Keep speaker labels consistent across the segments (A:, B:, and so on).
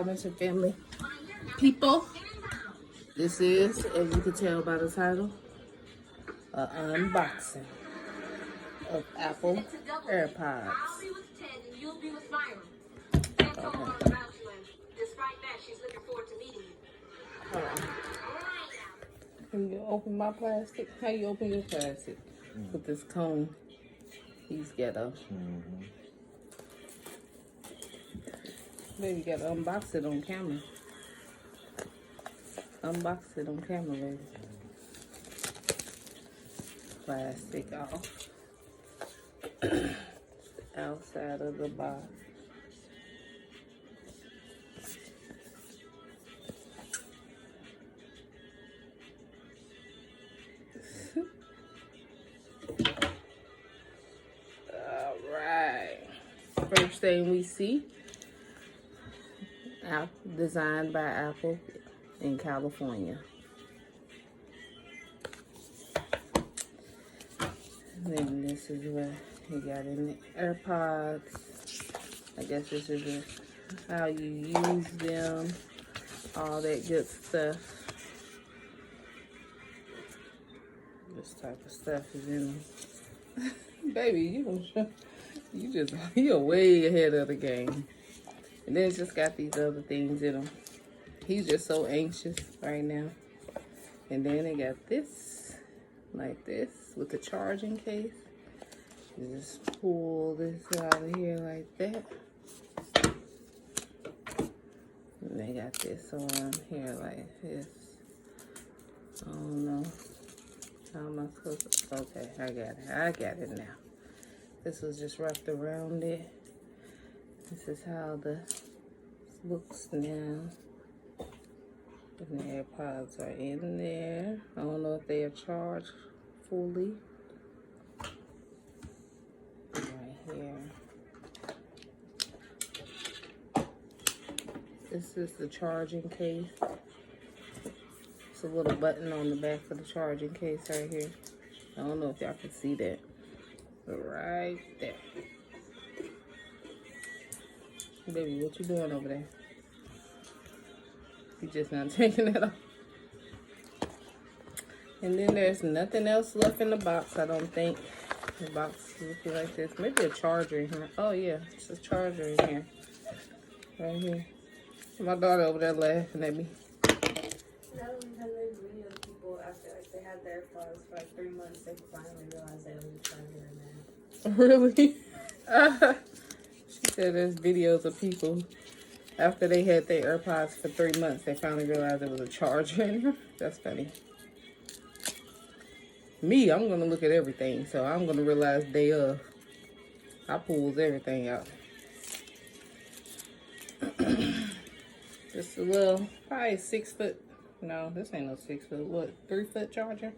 A: Robinson family people. This is, as you can tell by the title, an unboxing of Apple AirPods. Okay. Can you open my plastic? How you open your plastic? With this cone. He's ghetto. Baby, you gotta unbox it on camera. Unbox it on camera, baby. Plastic off. Outside of the box. Alright. First thing we see. Designed by Apple in California. And then this is what you got in the AirPods. I guess this is just how you use them. All that good stuff. This type of stuff is in them. Baby, you're way ahead of the game. And then it's just got these other things in them. He's just so anxious right now. And then they got this, like this, with the charging case. You just pull this out of here like that. And they got this on here like this. I don't know. How am I supposed to? Okay, I got it now. This was just wrapped around it. This is how this looks now. And the AirPods are in there. I don't know if they are charged fully. Right here. This is the charging case. It's a little button on the back of the charging case right here. I don't know if y'all can see that. But right there. Baby, what you doing over there? You just not taking it off. And then there's nothing else left in the box, I don't think. The box is looking like this. Maybe a charger in here. Oh yeah, it's a charger in here. Right here. My daughter over there laughing at me.
B: That was because there's video of people after like they had their AirPods for like 3 months, they finally realized they was a charger in there.
A: Really? She said there's videos of people after they had their AirPods for 3 months, they finally realized there was a charger in here. That's funny. Me, I'm gonna look at everything, so I'm gonna realize day of. I pulls everything out. Just a little, probably 6 foot. No, this ain't no 6 foot. What, 3 foot charger?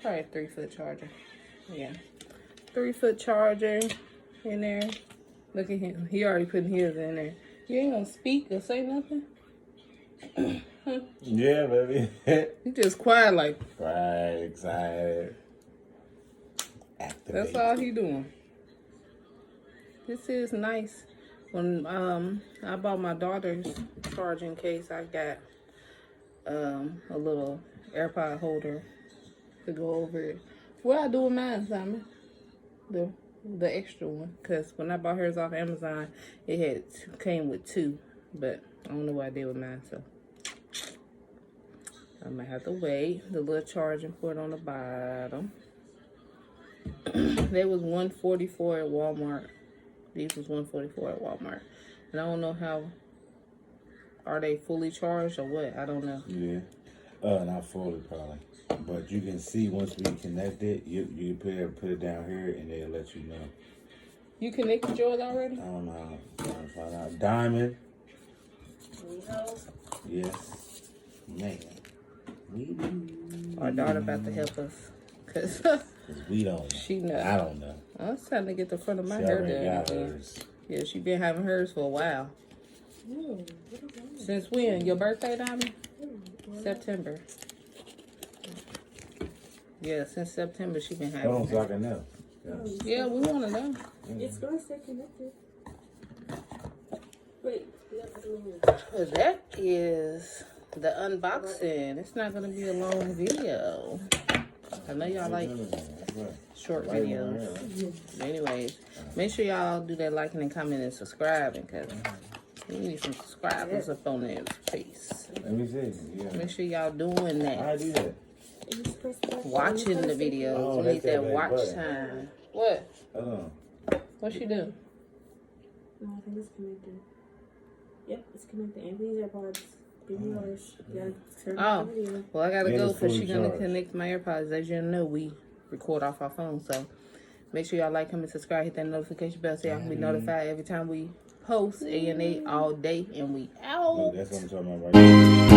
A: Probably a 3 foot charger. Yeah, 3 foot charger in there. Look at him. He already putting his in there. You ain't gonna speak or say nothing?
C: Yeah, baby.
A: You just quiet like.
C: Right, excited. Activate.
A: That's all he doing. This is nice. When I bought my daughter's charging case, I got a little AirPod holder to go over it. What I do with mine, Simon? The extra one, because when I bought hers off Amazon, it came with 2, but I don't know what I did with mine, so I might have to wait. The little charging port on the bottom. They was $144 at Walmart. These was $144 at Walmart, and I don't know how. Are they fully charged or what? I don't know.
C: Yeah, not fully probably. But you can see once we connect it, you put it down here and they'll let you know.
A: You connected yours already?
C: I don't know. I'm trying to find out. Diamond.
B: No.
C: Yes. Man.
A: Our daughter about to help us. Cause
C: we don't know.
A: She knows.
C: I don't know.
A: I was trying to get the front of my
C: She
A: hair
C: already got
A: done.
C: hers.
A: Yeah, she been having hers for a while. Since when? Your birthday, Diamond? September. Yeah, since September she been having.
C: Hold on so I can know.
A: Yeah, we want to know.
B: It's going to stay connected. Wait, you have to
A: Well, that is the unboxing. It's not gonna be a long video. I know y'all like short videos. Anyways, make sure y'all do that liking and comment and subscribing, because we need some subscribers up on there, please.
C: Let me see. Yeah.
A: Make sure y'all doing that.
C: I do that.
A: Watching the videos.
C: Oh,
A: We need that
C: that's
A: watch
C: button.
A: time. What?
C: Hold on.
A: What you do?
B: No, I think it's connected. Yep, it's connected. And these AirPods. Give me yours. You gotta turn on the video.
A: Well, I gotta
C: Yeah,
A: go
C: it's
A: because
C: fully
A: she's gonna
C: charged.
A: connect my AirPods. As you know, we record off our phone, so make sure y'all like, comment, subscribe, hit that notification bell so y'all can be notified every time we post A&A all day, and we out.
C: Look, that's what I'm talking about right now.